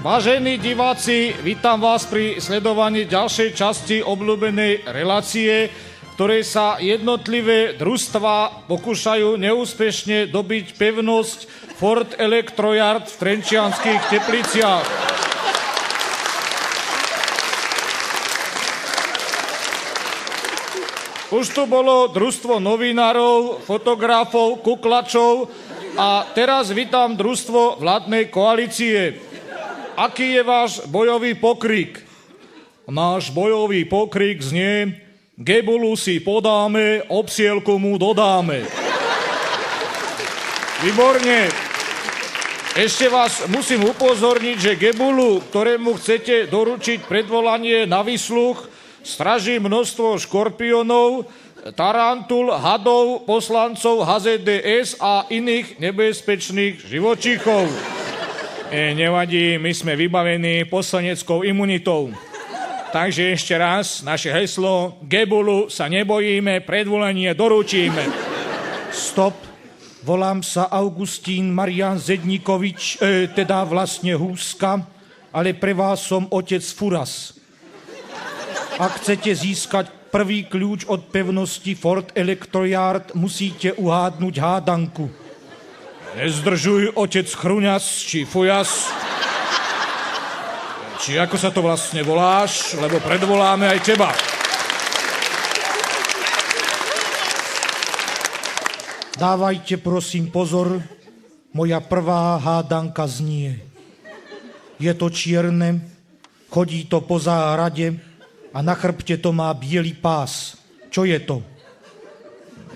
Vážení diváci, vítam vás pri sledovaní ďalšej časti obľúbenej relácie, ktorej sa jednotlivé družstvá pokúšajú neúspešne dobiť pevnosť Ford Electroyard v Trenčianskych Tepliciach. Už tu bolo družstvo novinárov, fotografov, kuklačov a teraz vítam družstvo vládnej koalície. Aký je váš bojový pokrik? Náš bojový pokrik znie: Gebulu si podáme, obsielku mu dodáme. Výborne. Ešte vás musím upozorniť, že Gebulu, ktorému chcete doručiť predvolanie na výsluch, straží množstvo škorpiónov, tarantul, hadov, poslancov HZDS a iných nebezpečných živočíchov. Nevadí, my sme vybavení poslaneckou imunitou. Takže ešte raz, naše heslo: Gebulu sa nebojíme, predvolanie doručíme. Stop. Volám sa Augustín Marián Zedníkovič, teda vlastne Húska, ale pre vás som otec Furas. Ak chcete získať prvý kľúč od pevnosti Ford Electroyard, musíte uhádnuť hádanku. Nezdržuj, otec Chruňas, či Fujas. Či ako sa to vlastne voláš, lebo predvoláme aj teba. Dávajte prosím pozor, moja prvá hádanka znie. Je to čierne, chodí to po záhrade a na chrbte to má biely pás. Čo je to?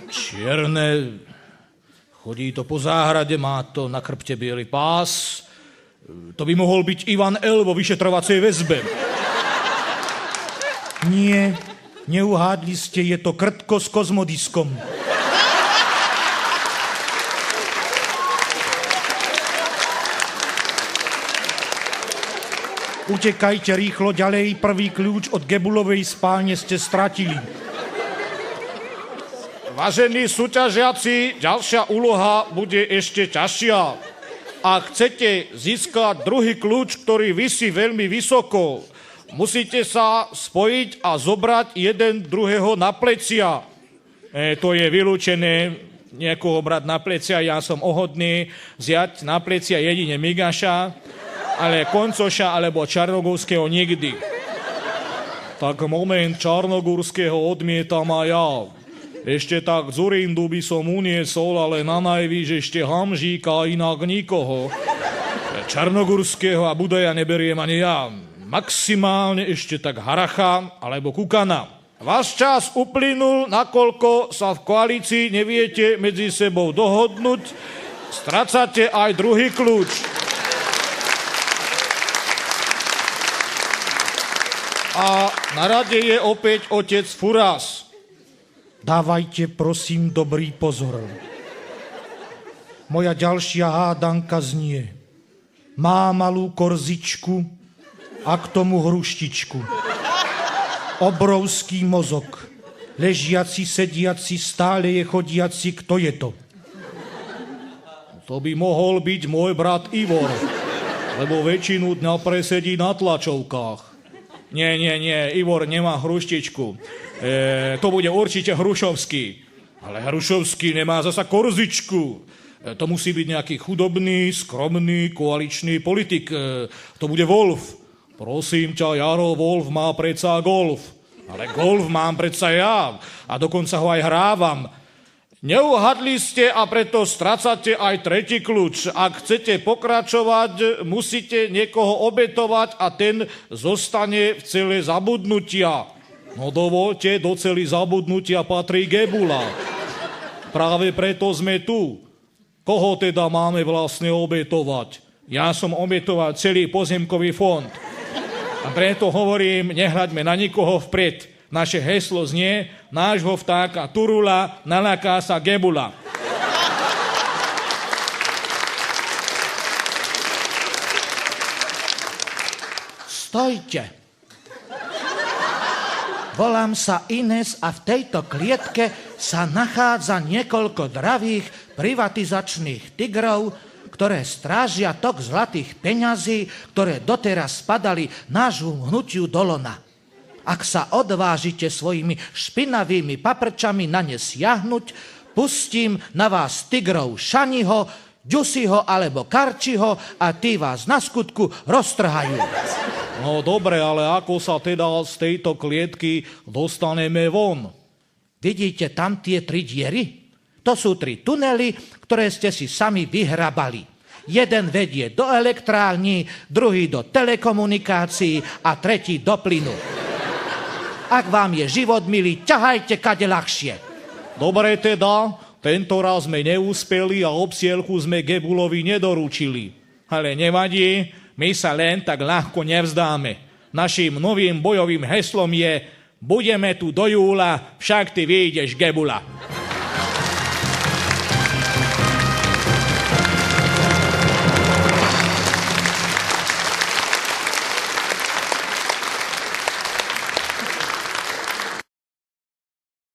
Čierne, chodí to po záhrade, má to na chrbte biely pás. To by mohol byť Ivan L. vo vyšetrovacej väzbe. Nie, neuhádli ste, je to krtko s kozmodiskom. Utekajte rýchlo ďalej, prvý kľúč od Gebulovej spálne ste stratili. Vážení súťažiaci, ďalšia úloha bude ešte ťažšia. Ak chcete získať druhý kľúč, ktorý visí veľmi vysoko, musíte sa spojiť a zobrať jeden druhého na plecia. To je vylúčené, niekoho brať na plecia, ja som ohodný vziať na plecia jedine Migaša, ale Koncoša alebo Čarnogórského nikdy. Tak moment, Čarnogórského odmietam aj ja. Ešte tak Zurindu by som uniesol, ale na najvýš ešte Hamžíka, inak nikoho. Čarnogórského a Budaja neberiem ani ja. Maximálne ešte tak Haracha alebo Kukana. Váš čas uplynul, nakoľko sa v koalícii neviete medzi sebou dohodnúť. Strácate aj druhý kľúč. A na rade je opäť otec Furas. Dávajte prosím dobrý pozor. Moja ďalšia hádanka znie: má malú korzičku a k tomu hruštičku. Obrovský mozog, ležiaci, sediaci, stále je chodiaci, kto je to? To by mohol byť môj brat Ivor, lebo väčšinu dňa presedí na tlačovkách. Nie, Ivor nemá hruštičku. To bude určite Hrušovský. Ale Hrušovský nemá zasa korzičku. To musí byť nejaký chudobný, skromný, koaličný politik. To bude Wolf. Prosím ťa, Jaro, Wolf má predsa golf. Ale golf mám predsa ja. A dokonca ho aj hrávam. Neuhadli ste a preto strácate aj tretí kľúč. Ak chcete pokračovať, musíte niekoho obetovať a ten zostane v cele zabudnutia. No dovoľte, do cely zabudnutia patrí Gebula. Práve preto sme tu. Koho teda máme vlastne obetovať? Ja som obetoval celý pozemkový fond. A preto hovorím, nehľaďme na nikoho vpred. Naše heslo znie: nášho vtáka Turula naláká sa Gebula. Stojte. Volám sa Ines a v tejto klietke sa nachádza niekoľko dravých privatizačných tigrov, ktoré strážia tok zlatých peňazí, ktoré doteraz spadali nášmu hnutiu do lona. Ak sa odvážite svojimi špinavými paprčami na ne siahnuť, pustím na vás tigrov Šaniho, Ďusiho alebo Karčiho a tí vás na skutku roztrhajú. No dobre, ale ako sa teda z tejto klietky dostaneme von? Vidíte tam tie 3 diery? To sú 3 tunely, ktoré ste si sami vyhrabali. Jeden vedie do elektrární, druhý do telekomunikácií a tretí do plynu. Ak vám je život milý, ťahajte kade ľahšie. Dobre teda, tento raz sme neúspeli a obsielku sme Gebulovi nedoručili. Ale nevadí, my sa len tak ľahko nevzdáme. Naším novým bojovým heslom je: budeme tu do júla, však ty vyjdeš, Gebula.